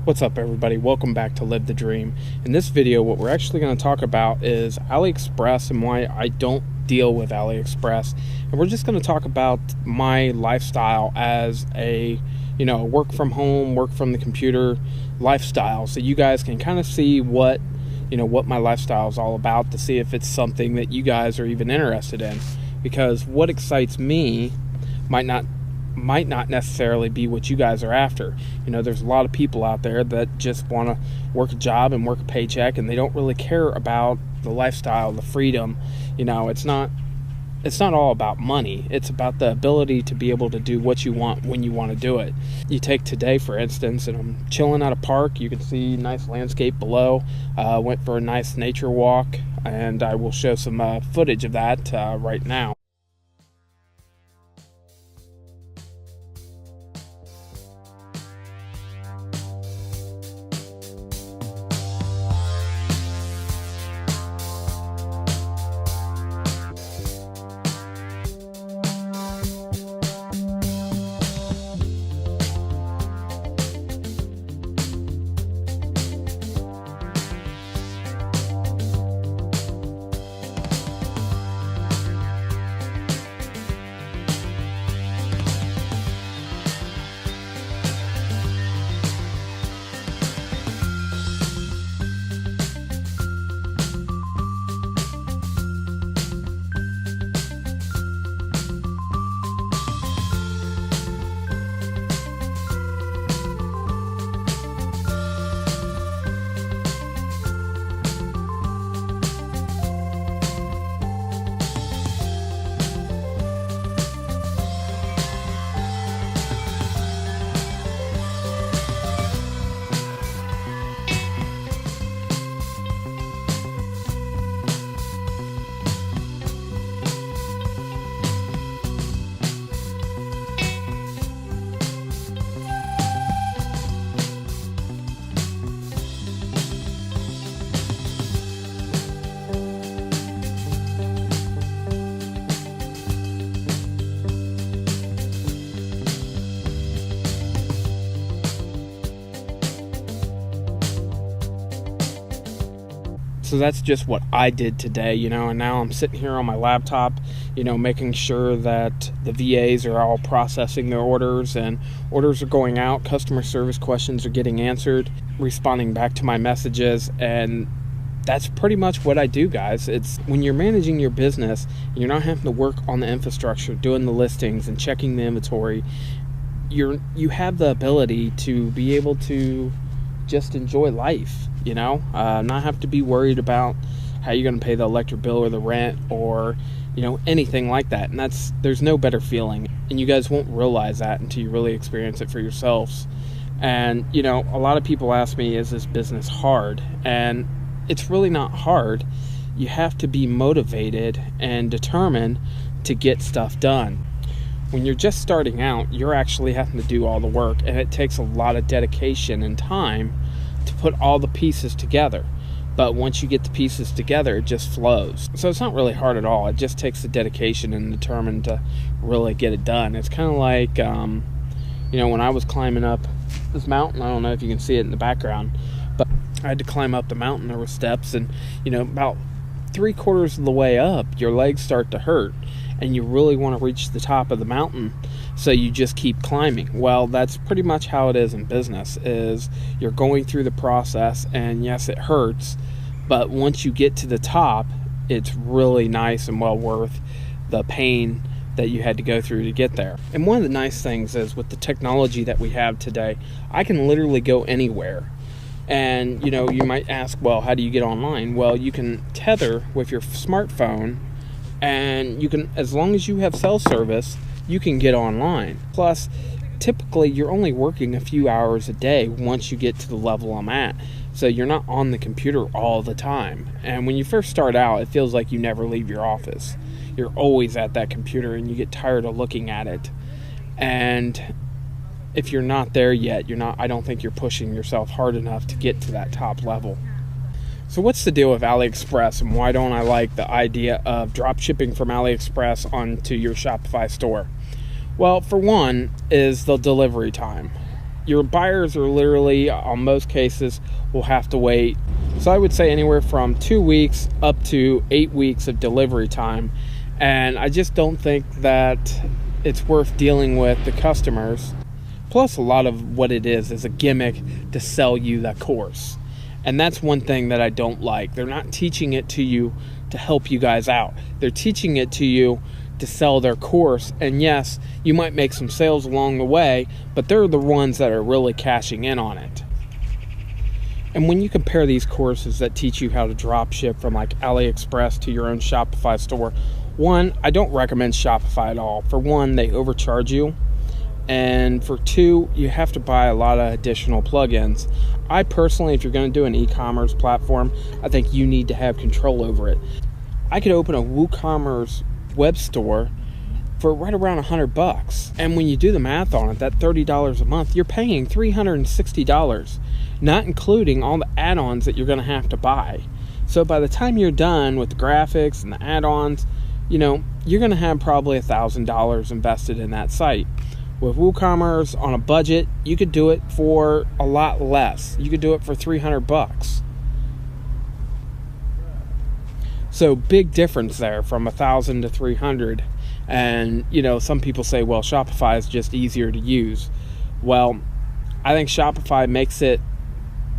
What's up, everybody? Welcome back to Live the Dream. In this video, what we're actually going to talk about is Aliexpress and why I don't deal with Aliexpress. And we're just going to talk about my lifestyle as a, work from home, work from the computer lifestyle, so you guys can kind of see what my lifestyle is all about, to see if it's something that you guys are even interested in. Because what excites me might not necessarily be what you guys are after. There's a lot of people out there that just want to work a job and work a paycheck, and they don't really care about the lifestyle, the freedom. It's not all about money. It's about the ability to be able to do what you want when you want to do it. You take today, for instance, and I'm chilling at a park. You can see nice landscape below. Went for a nice nature walk, and I will show some footage of that right now. So that's just what I did today, and now I'm sitting here on my laptop, making sure that the VAs are all processing their orders, and orders are going out, customer service questions are getting answered, responding back to my messages, and that's pretty much what I do, guys. It's when you're managing your business, and you're not having to work on the infrastructure, doing the listings and checking the inventory, you have the ability to be able to just enjoy life, not have to be worried about how you're going to pay the electric bill or the rent or, anything like that. And there's no better feeling. And you guys won't realize that until you really experience it for yourselves. And, a lot of people ask me, is this business hard? And it's really not hard. You have to be motivated and determined to get stuff done. When you're just starting out, you're actually having to do all the work, and it takes a lot of dedication and time to put all the pieces together. But once you get the pieces together, it just flows. So it's not really hard at all. It just takes the dedication and determined to really get it done. It's kind of like, when I was climbing up this mountain, I don't know if you can see it in the background, but I had to climb up the mountain. There were steps, and, about 3/4 of the way up, your legs start to hurt, and you really want to reach the top of the mountain, so you just keep climbing. Well, that's pretty much how it is in business, is you're going through the process, and yes, it hurts, but once you get to the top, it's really nice and well worth the pain that you had to go through to get there. And one of the nice things is, with the technology that we have today, I can literally go anywhere. And, you might ask, well, how do you get online? Well, you can tether with your smartphone, and you can, as long as you have cell service, you can get online. Plus, typically, you're only working a few hours a day once you get to the level I'm at. So you're not on the computer all the time. And when you first start out, it feels like you never leave your office. You're always at that computer, and you get tired of looking at it. And if you're not there yet, I don't think you're pushing yourself hard enough to get to that top level. So what's the deal with Aliexpress, and why don't I like the idea of drop shipping from Aliexpress onto your Shopify store? Well, for one, is the delivery time. your buyers are literally, on most cases, will have to wait. So I would say anywhere from 2 weeks up to 8 weeks of delivery time. And I just don't think that it's worth dealing with the customers. Plus, a lot of what it is a gimmick to sell you that course. And that's one thing that I don't like. They're not teaching it to you to help you guys out. They're teaching it to you to sell their course. And yes, you might make some sales along the way, but they're the ones that are really cashing in on it. And when you compare these courses that teach you how to drop ship from like Aliexpress to your own Shopify store, one, I don't recommend Shopify at all. For one, they overcharge you. And for two, you have to buy a lot of additional plugins. I personally, if you're going to do an e-commerce platform, I think you need to have control over it. I could open a WooCommerce web store for right around $100. And when you do the math on it, that $30 a month, you're paying $360, not including all the add-ons that you're going to have to buy. So by the time you're done with the graphics and the add-ons, you're going to have probably $1,000 invested in that site. With WooCommerce on a budget, you could do it for a lot less. You could do it for $300. So big difference there from $1,000 to $300. And some people say, well, Shopify is just easier to use. Well, I think Shopify makes it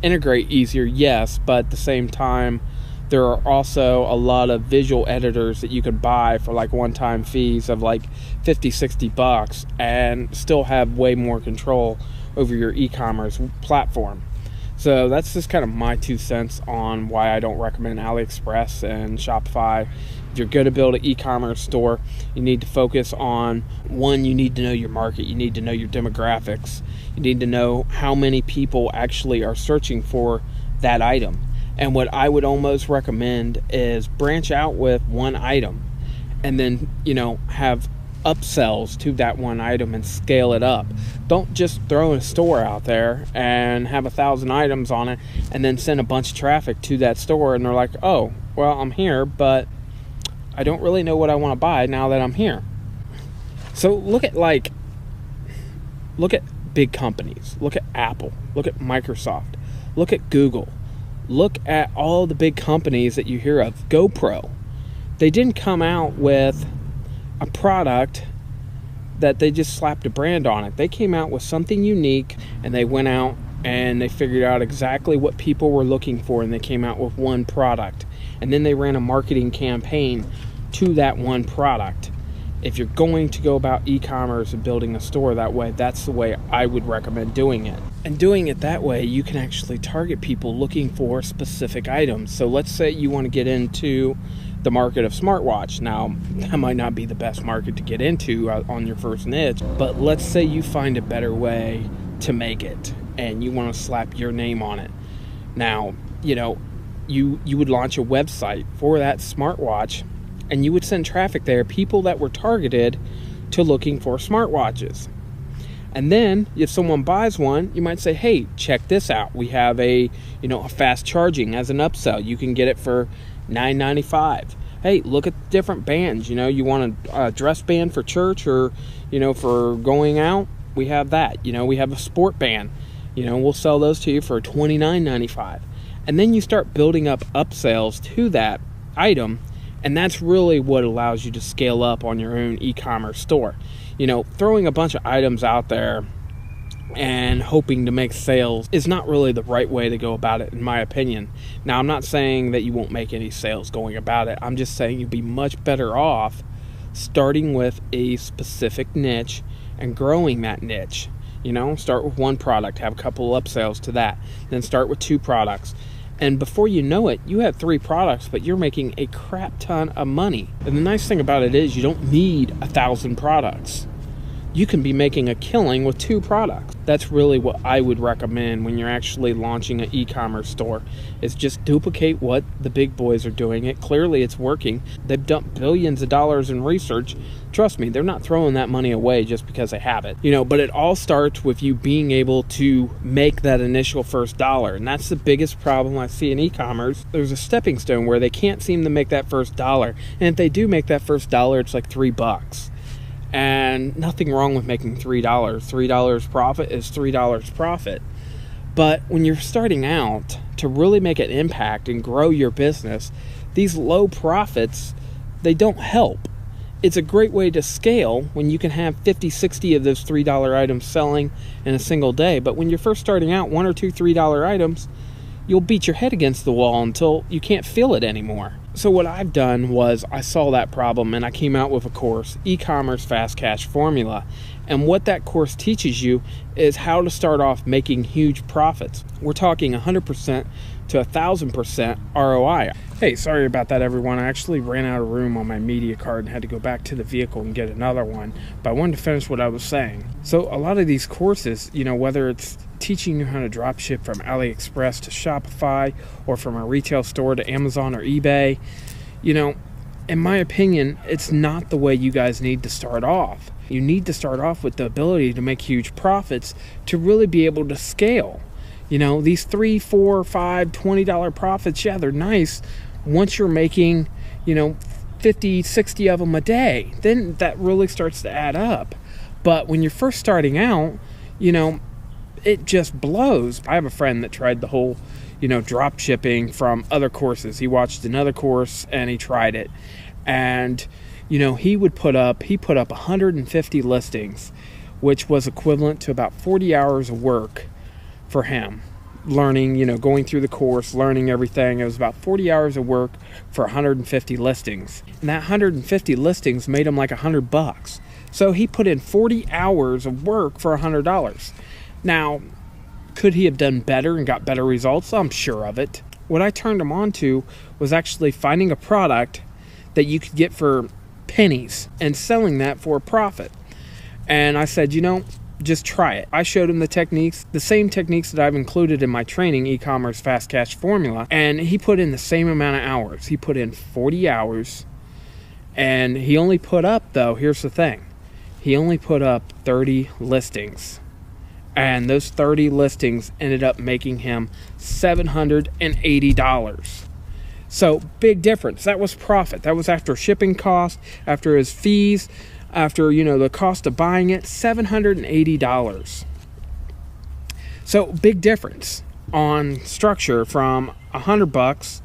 integrate easier, yes, but at the same time, there are also a lot of visual editors that you could buy for like one-time fees of like $50-$60 and still have way more control over your e-commerce platform. So that's just kind of my 2 cents on why I don't recommend Aliexpress and Shopify. If you're going to build an e-commerce store, you need to focus on, one, you need to know your market. You need to know your demographics. You need to know how many people actually are searching for that item. And what I would almost recommend is branch out with one item and then, have upsells to that one item and scale it up. Don't just throw a store out there and have 1,000 items on it and then send a bunch of traffic to that store and they're like, oh, well, I'm here, but I don't really know what I want to buy now that I'm here. So look at big companies. Look at Apple. Look at Microsoft. Look at Google. Look at all the big companies that you hear of. GoPro. They didn't come out with a product that they just slapped a brand on it. They came out with something unique, and they went out and they figured out exactly what people were looking for, and they came out with one product. And then they ran a marketing campaign to that one product. If you're going to go about e-commerce and building a store that way, that's the way I would recommend doing it. And doing it that way, you can actually target people looking for specific items. So let's say you want to get into the market of smartwatch. Now, that might not be the best market to get into on your first niche, but let's say you find a better way to make it and you want to slap your name on it. Now, you would launch a website for that smartwatch, and you would send traffic there, people that were targeted to looking for smartwatches. And then if someone buys one, you might say, hey, check this out. We have a fast charging as an upsell. You can get it for $9.95. Hey, look at different bands. You want a dress band for church or, for going out? We have that. We have a sport band. We'll sell those to you for $29.95. And then you start building up upsells to that item. And that's really what allows you to scale up on your own e-commerce store. Throwing a bunch of items out there and hoping to make sales is not really the right way to go about it, in my opinion. Now, I'm not saying that you won't make any sales going about it. I'm just saying you'd be much better off starting with a specific niche and growing that niche. Start with one product, have a couple of upsells to that, then start with 2 products. And before you know it, you have 3 products, but you're making a crap ton of money. And the nice thing about it is you don't need 1,000 products. You can be making a killing with 2 products. That's really what I would recommend when you're actually launching an e-commerce store, is just duplicate what the big boys are doing. Clearly it's working. They've dumped billions of dollars in research. Trust me, they're not throwing that money away just because they have it. But it all starts with you being able to make that initial first dollar. And that's the biggest problem I see in e-commerce. There's a stepping stone where they can't seem to make that first dollar. And if they do make that first dollar, it's like $3. And nothing wrong with making $3. $3 profit is $3 profit. But when you're starting out, to really make an impact and grow your business, these low profits, they don't help. It's a great way to scale when you can have 50, 60 of those $3 items selling in a single day. But when you're first starting out, one or two $3 items, you'll beat your head against the wall until you can't feel it anymore. So what I've done was I saw that problem and I came out with a course, eCommerce Fast Cash Formula. And what that course teaches you is how to start off making huge profits. We're talking 100% to 1,000% ROI. Hey, sorry about that, everyone. I actually ran out of room on my media card and had to go back to the vehicle and get another one. But I wanted to finish what I was saying. So a lot of these courses, whether it's teaching you how to drop ship from Aliexpress to Shopify or from a retail store to Amazon or eBay, in my opinion, it's not the way you guys need to start off. You need to start off with the ability to make huge profits to really be able to scale. These $3, $4, $5, $20 profits, yeah, they're nice once you're making, 50, 60 of them a day. Then that really starts to add up. But when you're first starting out, it just blows. I have a friend that tried the whole, drop shipping from other courses. He watched another course and he tried it. And, he put up 150 listings, which was equivalent to about 40 hours of work for him. Learning, going through the course, learning everything. It was about 40 hours of work for 150 listings. And that 150 listings made him like $100. So he put in 40 hours of work for $100. Now, could he have done better and got better results? I'm sure of it. What I turned him on to was actually finding a product that you could get for pennies and selling that for a profit. And I said, just try it. I showed him the techniques, the same techniques that I've included in my training, eCommerce Fast Cash Formula, and he put in the same amount of hours. He put in 40 hours, and he only put up, though, here's the thing, he only put up 30 listings. And those 30 listings ended up making him $780. So, big difference. That was profit. That was after shipping costs, after his fees, after, the cost of buying it, $780. So, big difference on structure from $100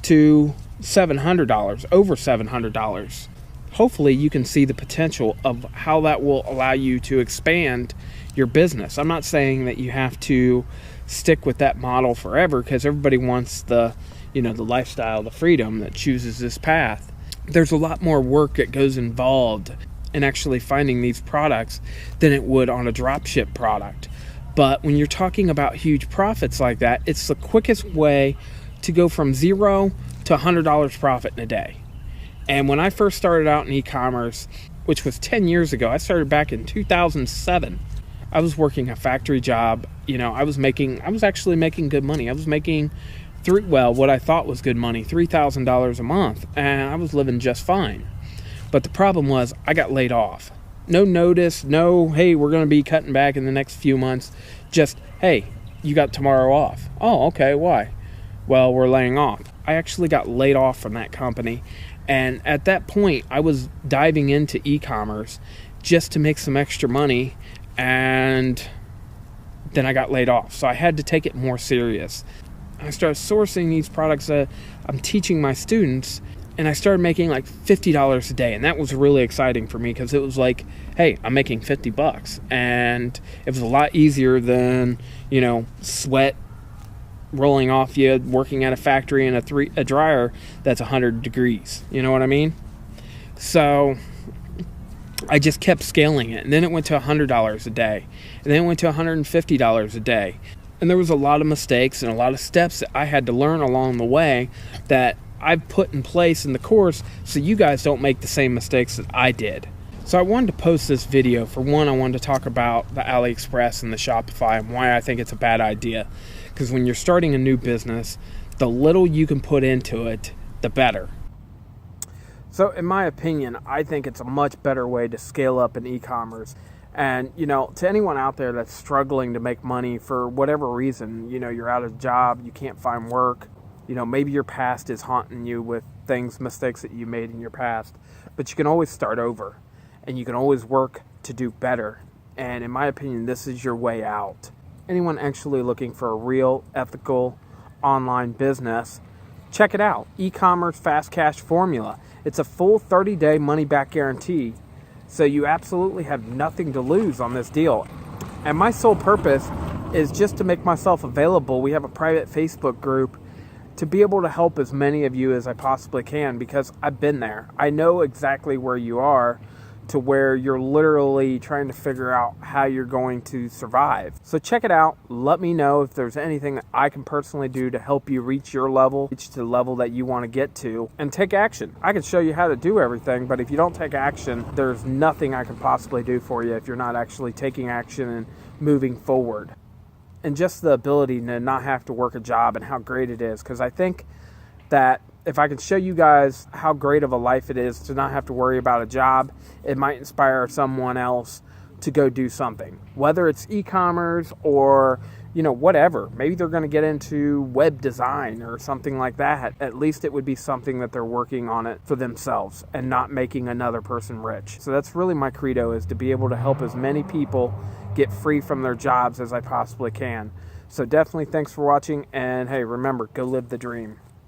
to $700, over $700. Hopefully, you can see the potential of how that will allow you to expand your business. I'm not saying that you have to stick with that model forever, because everybody wants the lifestyle, the freedom that chooses this path. There's a lot more work that goes involved in actually finding these products than it would on a dropship product. But when you're talking about huge profits like that, it's the quickest way to go from $0 to $100 profit in a day. And when I first started out in e-commerce, which was 10 years ago, I started back in 2007. I was working a factory job. I was actually making good money. I was making what I thought was good money, $3,000 a month, and I was living just fine. But the problem was I got laid off. No notice, no, hey, we're going to be cutting back in the next few months. Just, hey, you got tomorrow off. Oh, okay, why? Well, we're laying off. I actually got laid off from that company. And at that point, I was diving into e-commerce just to make some extra money, and then I got laid off. So I had to take it more serious. I started sourcing these products that I'm teaching my students, and I started making like $50 a day. And that was really exciting for me, because it was like, hey, I'm making $50. And it was a lot easier than, sweat rolling off you, working at a factory in a dryer that's 100 degrees. You know what I mean? So I just kept scaling it. And then it went to $100 a day. And then it went to $150 a day. And there was a lot of mistakes and a lot of steps that I had to learn along the way that I've put in place in the course so you guys don't make the same mistakes that I did. So I wanted to post this video. For one, I wanted to talk about the Aliexpress and the Shopify and why I think it's a bad idea. Because when you're starting a new business, the little you can put into it, the better. So in my opinion, I think it's a much better way to scale up in e-commerce. And, to anyone out there that's struggling to make money for whatever reason, you're out of a job, you can't find work, maybe your past is haunting you with mistakes that you made in your past, but you can always start over. and you can always work to do better. And in my opinion, this is your way out. Anyone actually looking for a real, ethical online business, check it out. eCommerce Fast Cash Formula. It's a full 30-day money-back guarantee, so you absolutely have nothing to lose on this deal. And my sole purpose is just to make myself available. We have a private Facebook group to be able to help as many of you as I possibly can, because I've been there. I know exactly where you are, to where you're literally trying to figure out how you're going to survive. So check it out. Let me know if there's anything that I can personally do to help you reach your level, reach the level that you want to get to, and take action. I can show you how to do everything, but if you don't take action, there's nothing I can possibly do for you if you're not actually taking action and moving forward. And just the ability to not have to work a job and how great it is, because I think that if I can show you guys how great of a life it is to not have to worry about a job, it might inspire someone else to go do something. Whether it's e-commerce or, whatever. Maybe they're going to get into web design or something like that. At least it would be something that they're working on it for themselves and not making another person rich. So that's really my credo, is to be able to help as many people get free from their jobs as I possibly can. So definitely thanks for watching, and hey, remember, go live the dream.